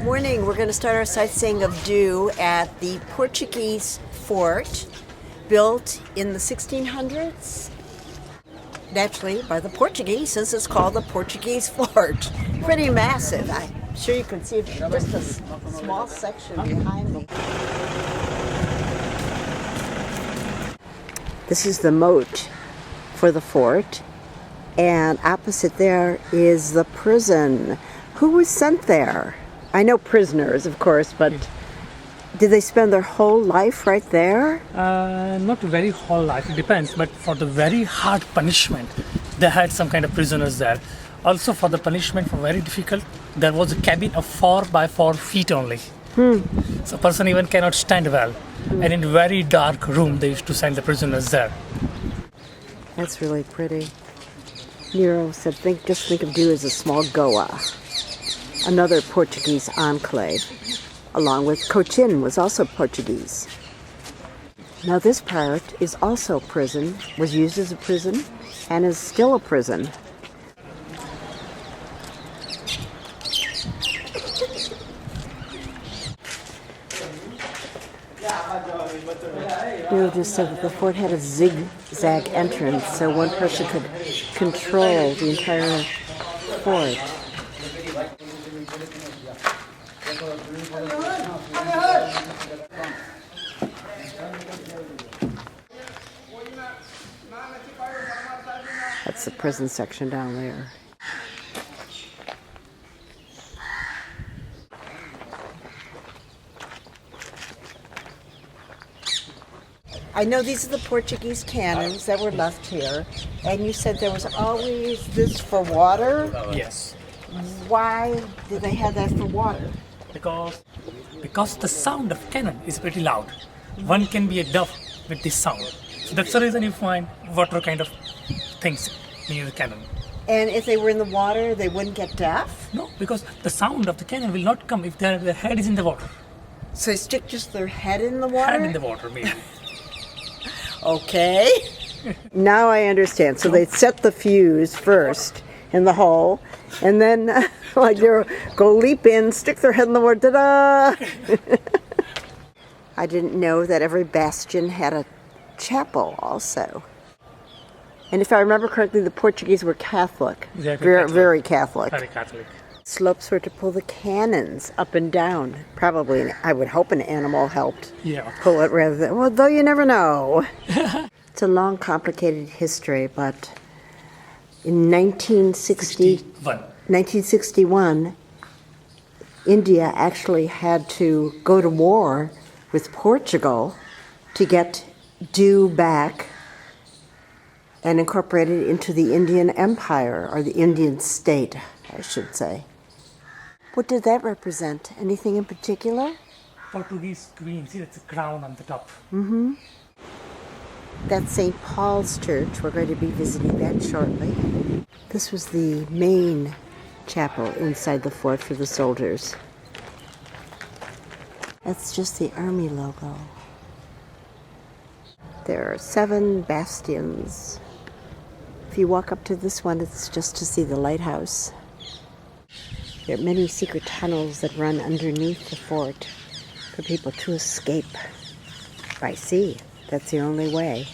morning. We're going to start our sightseeing of Diu at the Portuguese fort, built in the 1600s. Naturally, by the Portuguese, since it's called the Portuguese fort. Pretty massive. I'm sure you can see just a small section behind me. This is the moat for the fort, and opposite there is the prison. Who was sent there? I know prisoners, of course, but did they spend their whole life right there? Not very whole life, it depends, but for the very hard punishment, they had some kind of prisoners there. Also for the punishment for very difficult, there was a cabin of 4 by 4 feet only. So a person even cannot stand well. And in a very dark room, they used to send the prisoners there. That's really pretty. Nero said, just think of Diu as a small Goa, another Portuguese enclave, along with Cochin was also Portuguese. Now this part is also prison, was used as a prison, and is still a prison. Nero just said that the fort had a zigzag entrance, so one person could control the entire fort. That's the prison section down there. I know these are the Portuguese cannons that were left here, and you said there was always this for water? Yes. Why did they have that for water? Because the sound of cannon is pretty loud. One can be a deaf with this sound. So that's the reason you find water kind of things near the cannon. And if they were in the water, they wouldn't get deaf? No, because the sound of the cannon will not come if their head is in the water. So they stick just their head in the water? Head in the water, maybe. Okay. Now I understand. So they'd set the fuse first in the hole, and then like they go leap in, stick their head in the water, ta-da! I didn't know that every bastion had a chapel also. And if I remember correctly, the Portuguese were Catholic. Exactly, Very Catholic. Very Catholic. Slopes were to pull the cannons up and down. Probably, I would hope an animal helped pull it rather than, well, though you never know. It's a long, complicated history, but in 1961, India actually had to go to war with Portugal to get Diu back and incorporate it into the Indian Empire, or the Indian state, I should say. What did that represent? Anything in particular? Portuguese queen. See, that's a crown on the top. Mm-hmm. That's St. Paul's Church. We're going to be visiting that shortly. This was the main chapel inside the fort for the soldiers. That's just the army logo. There are 7 bastions. If you walk up to this one, it's just to see the lighthouse. There are many secret tunnels that run underneath the fort for people to escape by sea. That's the only way.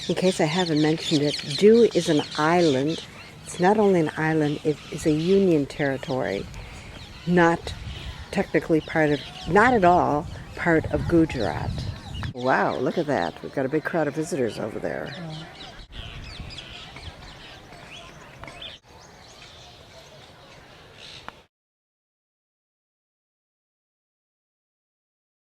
In case I haven't mentioned it, Diu is an island. It's not only an island, it is a union territory. Not technically not at all part of Gujarat. Wow, look at that. We've got a big crowd of visitors over there.